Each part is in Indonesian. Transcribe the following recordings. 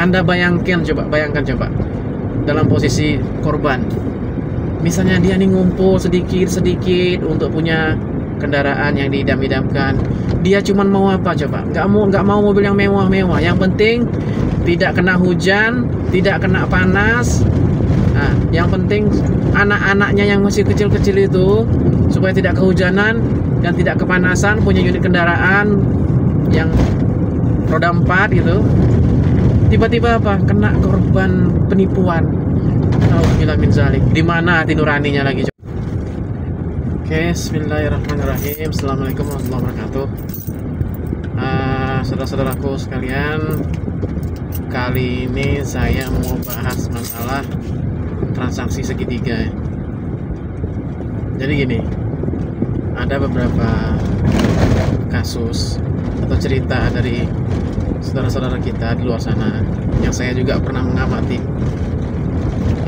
Anda bayangkan coba dalam posisi korban. Misalnya dia nih ngumpul sedikit untuk punya kendaraan yang diidam-idamkan. Dia cuman mau apa coba? Nggak mau mobil yang mewah-mewah. Yang penting tidak kena hujan, tidak kena panas. Nah, yang penting anak-anaknya yang masih kecil-kecil itu supaya tidak kehujanan dan tidak kepanasan, punya unit kendaraan yang roda 4 gitu. Tiba-tiba apa? Kena korban penipuan. Alhamdulillah min zalik. Di mana hati nuraninya lagi? Oke, bismillahirrahmanirrahim. Assalamualaikum warahmatullahi wabarakatuh. Saudara-saudaraku sekalian, kali ini saya mau bahas masalah transaksi segitiga. Jadi gini, ada beberapa kasus atau cerita dari saudara-saudara kita di luar sana yang saya juga pernah mengamati.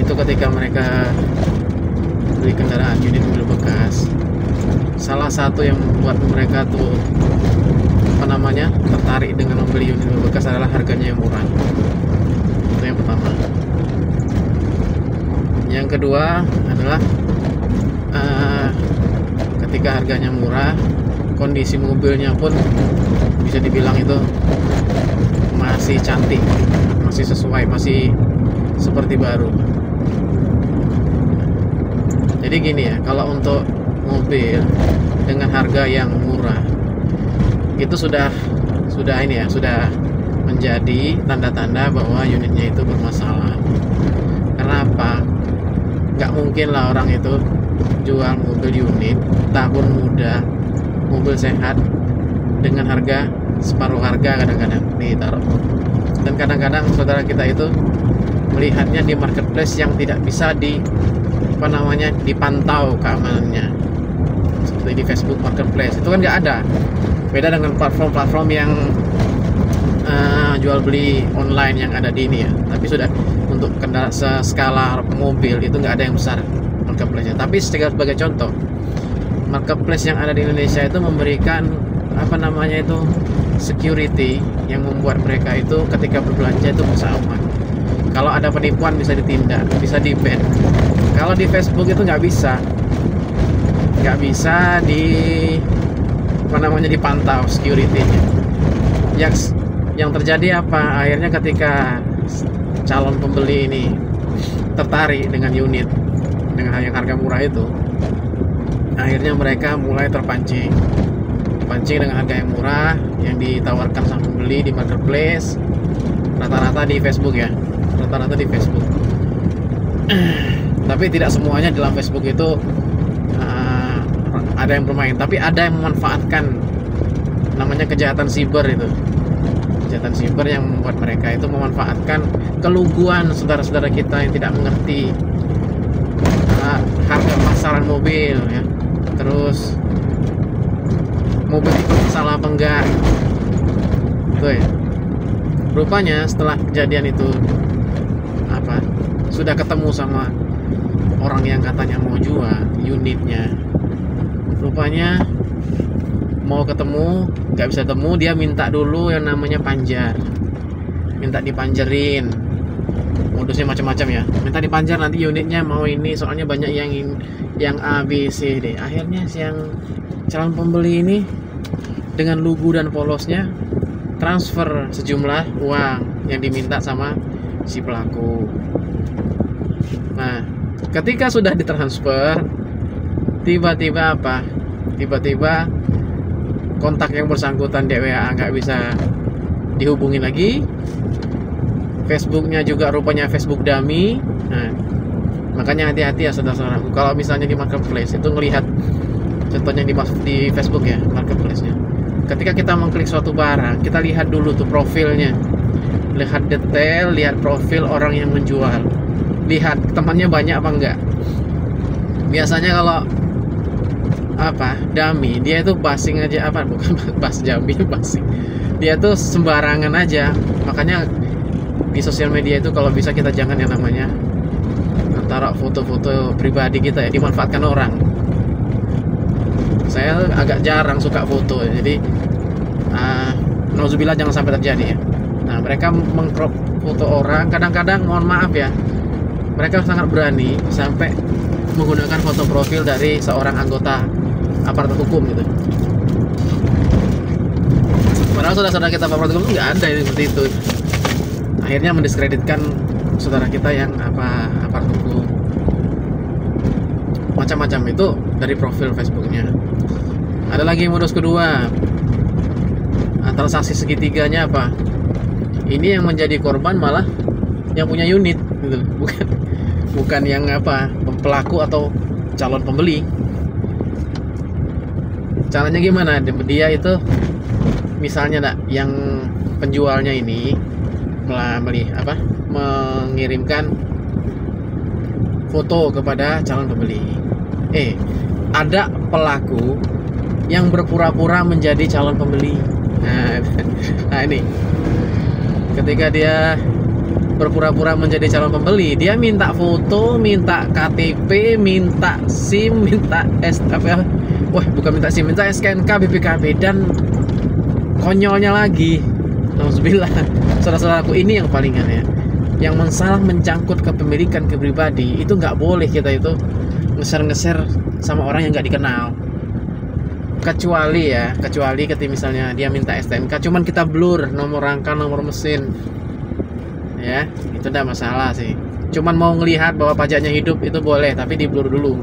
Itu ketika mereka beli kendaraan unit mobil bekas, salah satu yang membuat mereka tuh tertarik dengan membeli unit mobil bekas adalah harganya yang murah. Itu yang pertama. Yang kedua adalah ketika harganya murah, kondisi mobilnya pun bisa dibilang itu masih cantik, masih sesuai, masih seperti baru. Jadi gini ya, kalau untuk mobil dengan harga yang murah itu sudah menjadi tanda-tanda bahwa unitnya itu bermasalah. Kenapa? Nggak mungkin lah orang itu jual mobil unit tahun muda, mobil sehat dengan harga separuh harga kadang-kadang ditaruh. Dan kadang-kadang saudara kita itu melihatnya di marketplace yang tidak bisa dipantau keamanannya, seperti di Facebook Marketplace. Itu kan nggak ada. Beda dengan platform-platform yang jual beli online yang ada di ini ya. Tapi sudah untuk kendaraan skala mobil itu nggak ada yang besar marketplace-nya. Tapi sebagai contoh, marketplace yang ada di Indonesia itu memberikan security yang membuat mereka itu ketika berbelanja itu bisa aman. Kalau ada penipuan bisa ditindak, bisa di-ban. Kalau di Facebook itu nggak bisa dipantau security-nya. Yang terjadi apa? Akhirnya ketika calon pembeli ini tertarik dengan unit dengan harga murah itu, akhirnya mereka mulai terpancing dengan harga yang murah yang ditawarkan sang pembeli di marketplace, rata-rata di Facebook ya, tapi tidak semuanya dalam Facebook itu ada yang bermain, tapi ada yang memanfaatkan, namanya kejahatan siber itu. Kejahatan siber yang membuat mereka itu memanfaatkan keluguan saudara-saudara kita yang tidak mengerti harga pasaran mobil ya. Terus mobil itu salah apa enggak itu ya. Rupanya setelah kejadian itu sudah ketemu sama orang yang katanya mau jual unitnya, rupanya mau ketemu nggak bisa ketemu. Dia minta dulu yang namanya panjar, minta dipanjerin. Modusnya macam-macam ya, minta dipanjar, nanti unitnya mau ini, soalnya banyak yang A, B, C, D. Akhirnya yang calon pembeli ini dengan lugu dan polosnya transfer sejumlah uang yang diminta sama si pelaku. Nah, ketika sudah ditransfer, tiba-tiba kontak yang bersangkutan di WA nggak bisa dihubungi lagi. Facebooknya juga rupanya Facebook dummy. Nah, makanya hati-hati ya saudara-saudaraku, kalau misalnya di marketplace itu ngelihat, contohnya di Facebook ya, marketplace-nya, ketika kita mengklik suatu barang, kita lihat dulu tuh profilnya, lihat detail, lihat profil orang yang menjual, lihat temannya banyak apa enggak. Biasanya kalau dummy, dia itu basing aja, bukan basing, dia tuh sembarangan aja. Makanya di sosial media itu kalau bisa kita jangan yang namanya taruh foto-foto pribadi kita ya, dimanfaatkan orang. Saya agak jarang suka foto, jadi nauzubillah jangan sampai terjadi ya. Nah, mereka mengcrop foto orang. Kadang-kadang mohon maaf ya, mereka sangat berani sampai menggunakan foto profil dari seorang anggota aparat hukum gitu. Padahal saudara-saudara kita aparat hukum nggak ada yang seperti itu. Akhirnya mendiskreditkan saudara kita yang aparat hukum. Macam-macam itu dari profil Facebooknya. Ada lagi modus kedua, transaksi segitiganya apa? Ini yang menjadi korban malah yang punya unit gitu. Bukan yang pelaku atau calon pembeli. Caranya gimana? Dia itu misalnya yang penjualnya ini mengirimkan foto kepada calon pembeli. Ada pelaku yang berpura-pura menjadi calon pembeli. Nah ini, ketika dia berpura-pura menjadi calon pembeli, dia minta foto, minta KTP, minta SIM, minta minta SIM, minta SKNK, BPKB, dan konyolnya lagi, alhamdulillah, saudara-saudaraku, ini yang paling aneh. Yang masalah mencangkut kepemilikan pribadi itu nggak boleh kita itu ngeser-ngeser sama orang yang nggak dikenal. Kecuali ketika misalnya dia minta STNK, cuman kita blur nomor rangka, nomor mesin, ya itu udah masalah sih. Cuman mau ngelihat bahwa pajaknya hidup itu boleh, tapi di blur dulu.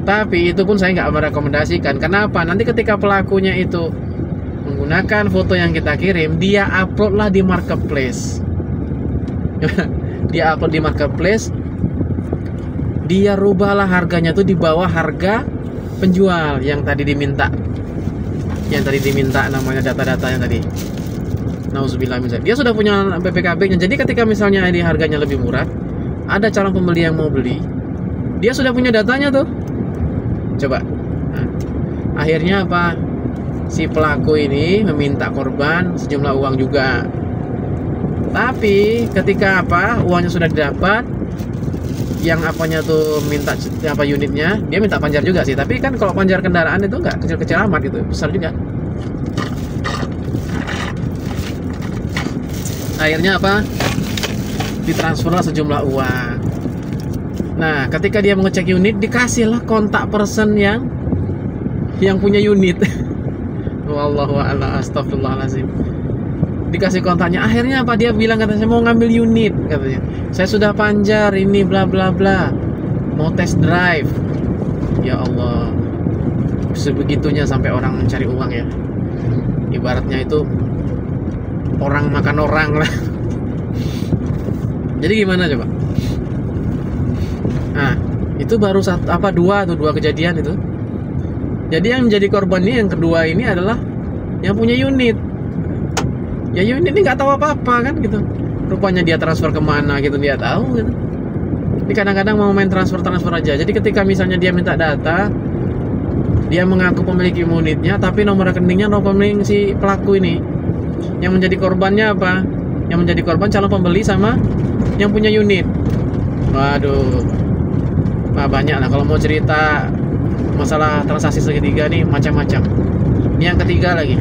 Tapi itu pun saya nggak merekomendasikan. Kenapa? Nanti ketika pelakunya itu menggunakan foto yang kita kirim, dia upload lah di marketplace. Dia upload di marketplace, dia rubahlah harganya tuh di bawah harga penjual yang tadi diminta. Namanya data-data yang tadi. Nauzubillah min dzalik. Dia sudah punya BPKB-nya. Jadi ketika misalnya ini harganya lebih murah, ada calon pembeli yang mau beli, dia sudah punya datanya tuh. Coba. Nah, akhirnya apa? Si pelaku ini meminta korban sejumlah uang juga. Tapi ketika uangnya sudah didapat, yang minta unitnya, dia minta panjar juga sih. Tapi kan kalau panjar kendaraan itu nggak kecil-kecil amat gitu, besar juga. Akhirnya ditransferlah sejumlah uang. Nah, ketika dia mengecek unit, dikasihlah kontak person yang punya unit. Wallahu a'lam, astagfirullahaladzim. Dikasih kontaknya. Akhirnya dia bilang, katanya saya mau ngambil unit, katanya. Saya sudah panjar ini bla bla bla, mau test drive. Ya Allah, sebegitunya sampai orang mencari uang ya. Ibaratnya itu orang makan orang lah. Jadi gimana coba? Nah, itu baru dua kejadian itu. Jadi yang menjadi korban ini yang kedua ini adalah yang punya unit. Ya unit ini nggak tahu apa-apa kan gitu. Rupanya dia transfer kemana gitu, dia tahu gitu. Jadi kadang-kadang mau main transfer aja. Jadi ketika misalnya dia minta data, dia mengaku memiliki unitnya, tapi nomor rekeningnya nomor rekening si pelaku ini. Yang menjadi korbannya apa? Yang menjadi korban calon pembeli sama yang punya unit. Waduh, banyak lah kalau mau cerita masalah transaksi segitiga nih, macam-macam. Ini yang ketiga lagi.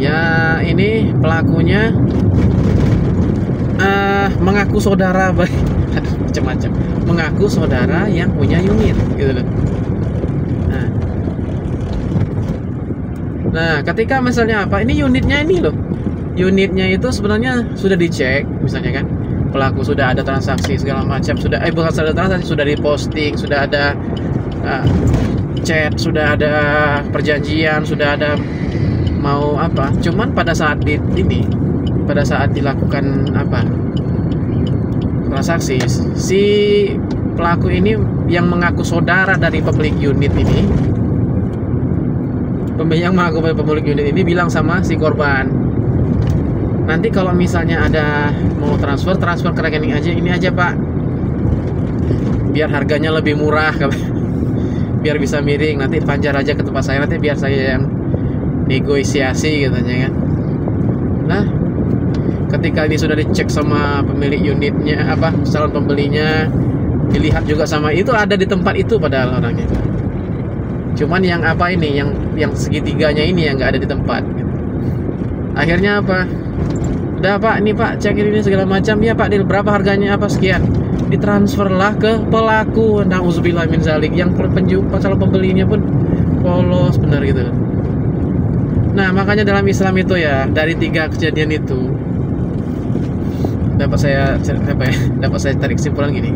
Ya ini pelakunya mengaku saudara, macam-macam. Mengaku saudara yang punya unit, gitu loh. Nah, ketika misalnya ini unitnya ini loh. Unitnya itu sebenarnya sudah dicek, misalnya kan. Pelaku sudah ada transaksi segala macam, bukan sudah transaksi, sudah diposting, sudah ada chat, sudah ada perjanjian, sudah ada mau cuman pada saat dilakukan transaksi, si pelaku ini yang mengaku saudara dari pemilik unit ini, yang mengaku pemilik unit ini bilang sama si korban, nanti kalau misalnya ada mau transfer ke rekening aja, ini aja Pak, biar harganya lebih murah, biar bisa miring, nanti panjar aja ke tempat saya, nanti biar saya yang negosiasi katanya kan. Nah, ketika ini sudah dicek sama pemilik unitnya, calon pembelinya, dilihat juga sama itu, ada di tempat itu padahal orangnya. Cuman yang yang segitiganya ini yang nggak ada di tempat gitu. Akhirnya Udah Pak, ini Pak, cek ini segala macam. Ya Pak, deal berapa harganya, apa sekian. Ditransferlah ke pelaku. Nauzubillah min zalik. Yang calon pembelinya pun polos benar gitu. Nah, makanya dalam Islam itu ya, dari 3 kejadian itu dapat saya tarik kesimpulan gini.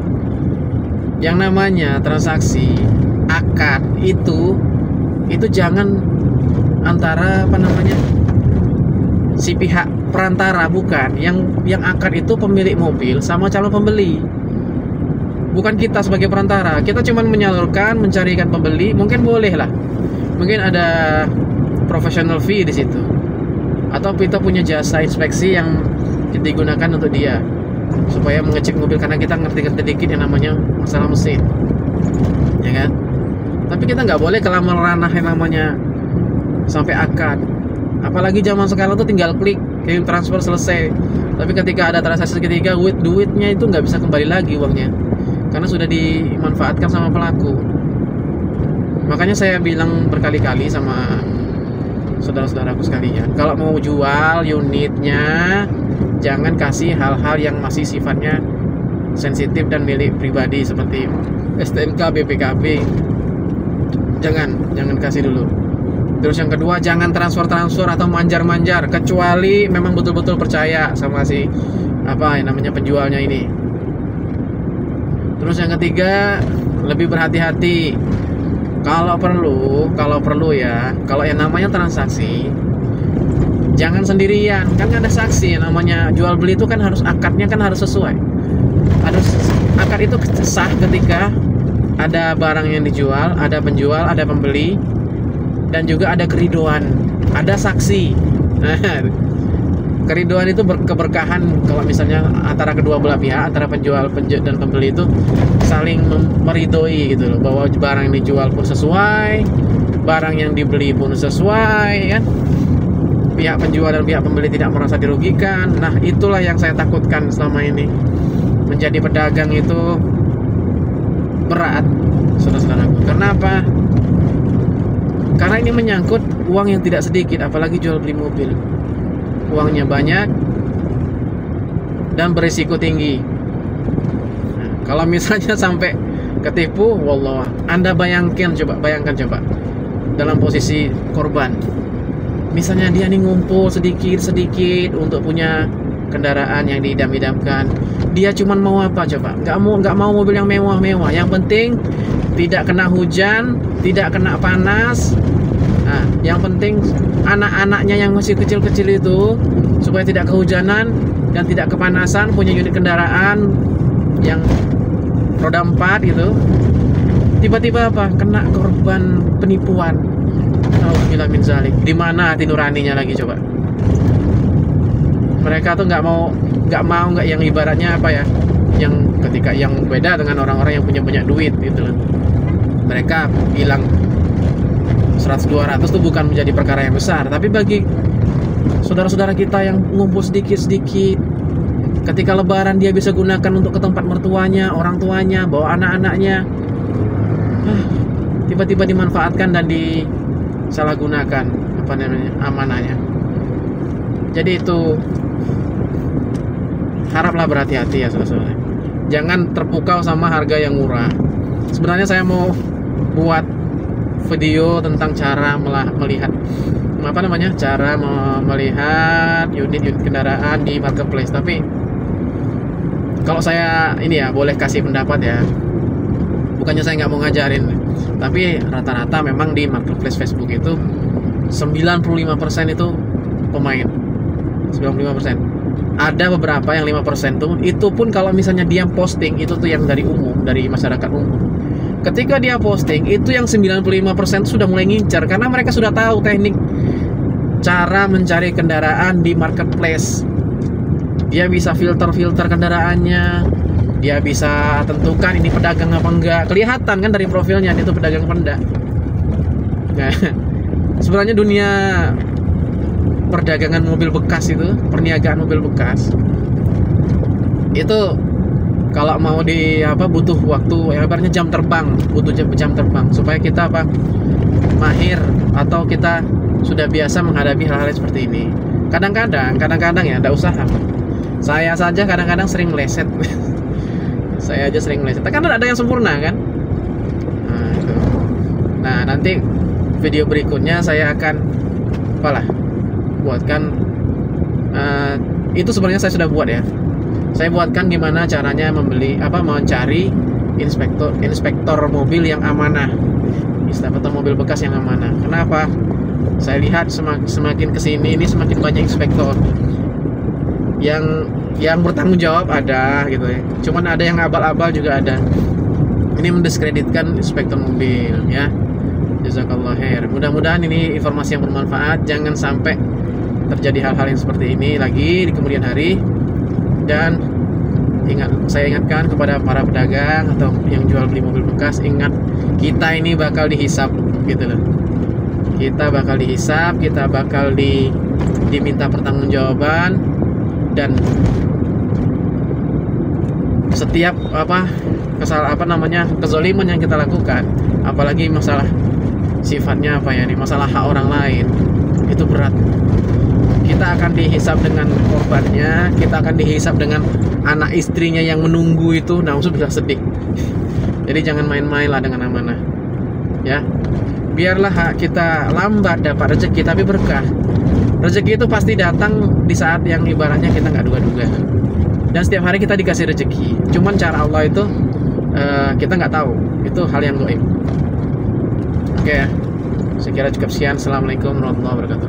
Yang namanya transaksi akad itu jangan antara si pihak perantara, bukan. Yang akad itu pemilik mobil sama calon pembeli. Bukan kita sebagai perantara. Kita cuma menyalurkan, mencarikan pembeli, mungkin boleh lah. Mungkin ada professional fee di situ. Atau kita punya jasa inspeksi yang kita gunakan untuk dia supaya mengecek mobil, karena kita ngerti dikit yang namanya masalah mesin. Ya kan? Tapi kita nggak boleh kelamaan ranah yang namanya sampai akad. Apalagi zaman sekarang tuh tinggal klik, kirim transfer, selesai. Tapi ketika ada transaksi ketiga, duitnya itu nggak bisa kembali lagi uangnya, karena sudah dimanfaatkan sama pelaku. Makanya saya bilang berkali-kali sama saudara-saudaraku sekalian, kalau mau jual unitnya, jangan kasih hal-hal yang masih sifatnya sensitif dan milik pribadi seperti STNK, BPKB. Jangan kasih dulu. Terus yang kedua, jangan transfer atau manjar-manjar, kecuali memang betul-betul percaya sama si yang namanya penjualnya ini. Terus yang ketiga, lebih berhati-hati. Kalau perlu ya, kalau yang namanya transaksi, jangan sendirian. Kan ada saksi, yang namanya jual beli itu kan akadnya kan harus sesuai. Akad itu sah ketika ada barang yang dijual, ada penjual, ada pembeli, dan juga ada keridoan, ada saksi. Keridoan itu keberkahan kalau misalnya antara kedua belah pihak, antara penjual dan pembeli itu saling meridoi gitu loh, bahwa barang yang dijual pun sesuai, barang yang dibeli pun sesuai, kan? Pihak penjual dan pihak pembeli tidak merasa dirugikan. Nah, itulah yang saya takutkan selama ini. Menjadi pedagang itu berat, saudara-saudaraku. Kenapa? Karena ini menyangkut uang yang tidak sedikit, apalagi jual beli mobil. Uangnya banyak dan berisiko tinggi. Nah, kalau misalnya sampai ketipu, wallah, Anda bayangkan coba dalam posisi korban. Misalnya dia nih ngumpul sedikit untuk punya kendaraan yang diidam-idamkan. Dia cuman mau apa coba? Nggak mau mobil yang mewah-mewah. Yang penting tidak kena hujan, tidak kena panas. Nah, yang penting anak-anaknya yang masih kecil-kecil itu supaya tidak kehujanan dan tidak kepanasan, punya unit kendaraan yang roda 4 gitu. Tiba-tiba kena korban penipuan. Alhamdulillah min zalik. Di mana hati nuraninya lagi coba? Mereka tuh nggak mau yang ibaratnya yang ketika yang beda dengan orang-orang yang punya banyak duit gitu loh. Mereka bilang 100-200 itu bukan menjadi perkara yang besar, tapi bagi saudara-saudara kita yang ngumpul sedikit-sedikit, ketika lebaran dia bisa gunakan untuk ke tempat mertuanya, orang tuanya, bawa anak-anaknya, tiba-tiba dimanfaatkan dan disalahgunakan amanahnya. Jadi itu haraplah berhati-hati ya saudara-saudara. Jangan terpukau sama harga yang murah. Sebenarnya saya mau buat video tentang cara melihat unit kendaraan di marketplace, tapi kalau saya ini ya boleh kasih pendapat ya, bukannya saya nggak mau ngajarin, tapi rata-rata memang di marketplace Facebook itu 95% itu pemain. 95%. Ada beberapa yang 5% tuh, itu pun kalau misalnya dia posting itu tuh yang dari masyarakat umum. Ketika dia posting, itu yang 95% sudah mulai ngincar, karena mereka sudah tahu teknik cara mencari kendaraan di marketplace. Dia bisa filter kendaraannya, dia bisa tentukan ini pedagang apa enggak. Kelihatan kan dari profilnya dia itu pedagang apa enggak. Nah, sebenarnya dunia perdagangan mobil bekas itu, perniagaan mobil bekas itu kalau mau butuh waktu, ibaratnya jam terbang, butuh jam terbang supaya kita mahir atau kita sudah biasa menghadapi hal-hal seperti ini. Kadang-kadang ya, tidak usah. Saya saja kadang-kadang sering meleset. Saya aja sering meleset. Kan ada yang sempurna kan? Nah, itu. Nah, nanti video berikutnya saya akan buatkan. Itu sebenarnya saya sudah buat ya. Saya buatkan gimana caranya mencari inspektor mobil yang amanah, inspektor mobil bekas yang amanah. Kenapa? Saya lihat semakin kesini ini semakin banyak inspektor yang bertanggung jawab ada gitu ya. Cuman ada yang abal-abal juga ada. Ini mendiskreditkan inspektor mobil ya. Jazakallah khair. Mudah-mudahan ini informasi yang bermanfaat. Jangan sampai terjadi hal-hal yang seperti ini lagi di kemudian hari. Dan saya ingatkan kepada para pedagang atau yang jual beli mobil bekas, ingat kita ini bakal dihisap gitu loh. Kita bakal dihisap, kita bakal diminta pertanggungjawaban, dan setiap kezaliman yang kita lakukan, apalagi masalah sifatnya masalah hak orang lain, itu berat. Kita akan dihisap dengan korbannya, kita akan dihisap dengan anak istrinya yang menunggu itu. Nah, bisa sedih. Jadi jangan main-main lah dengan amanah ya. Biarlah kita lambat dapat rezeki tapi berkah. Rezeki itu pasti datang di saat yang ibaratnya kita nggak duga-duga. Dan setiap hari kita dikasih rezeki. Cuman cara Allah itu kita nggak tahu. Itu hal yang gaib. Oke ya. Saya kira cukup sekian. Assalamualaikum warahmatullahi wabarakatuh.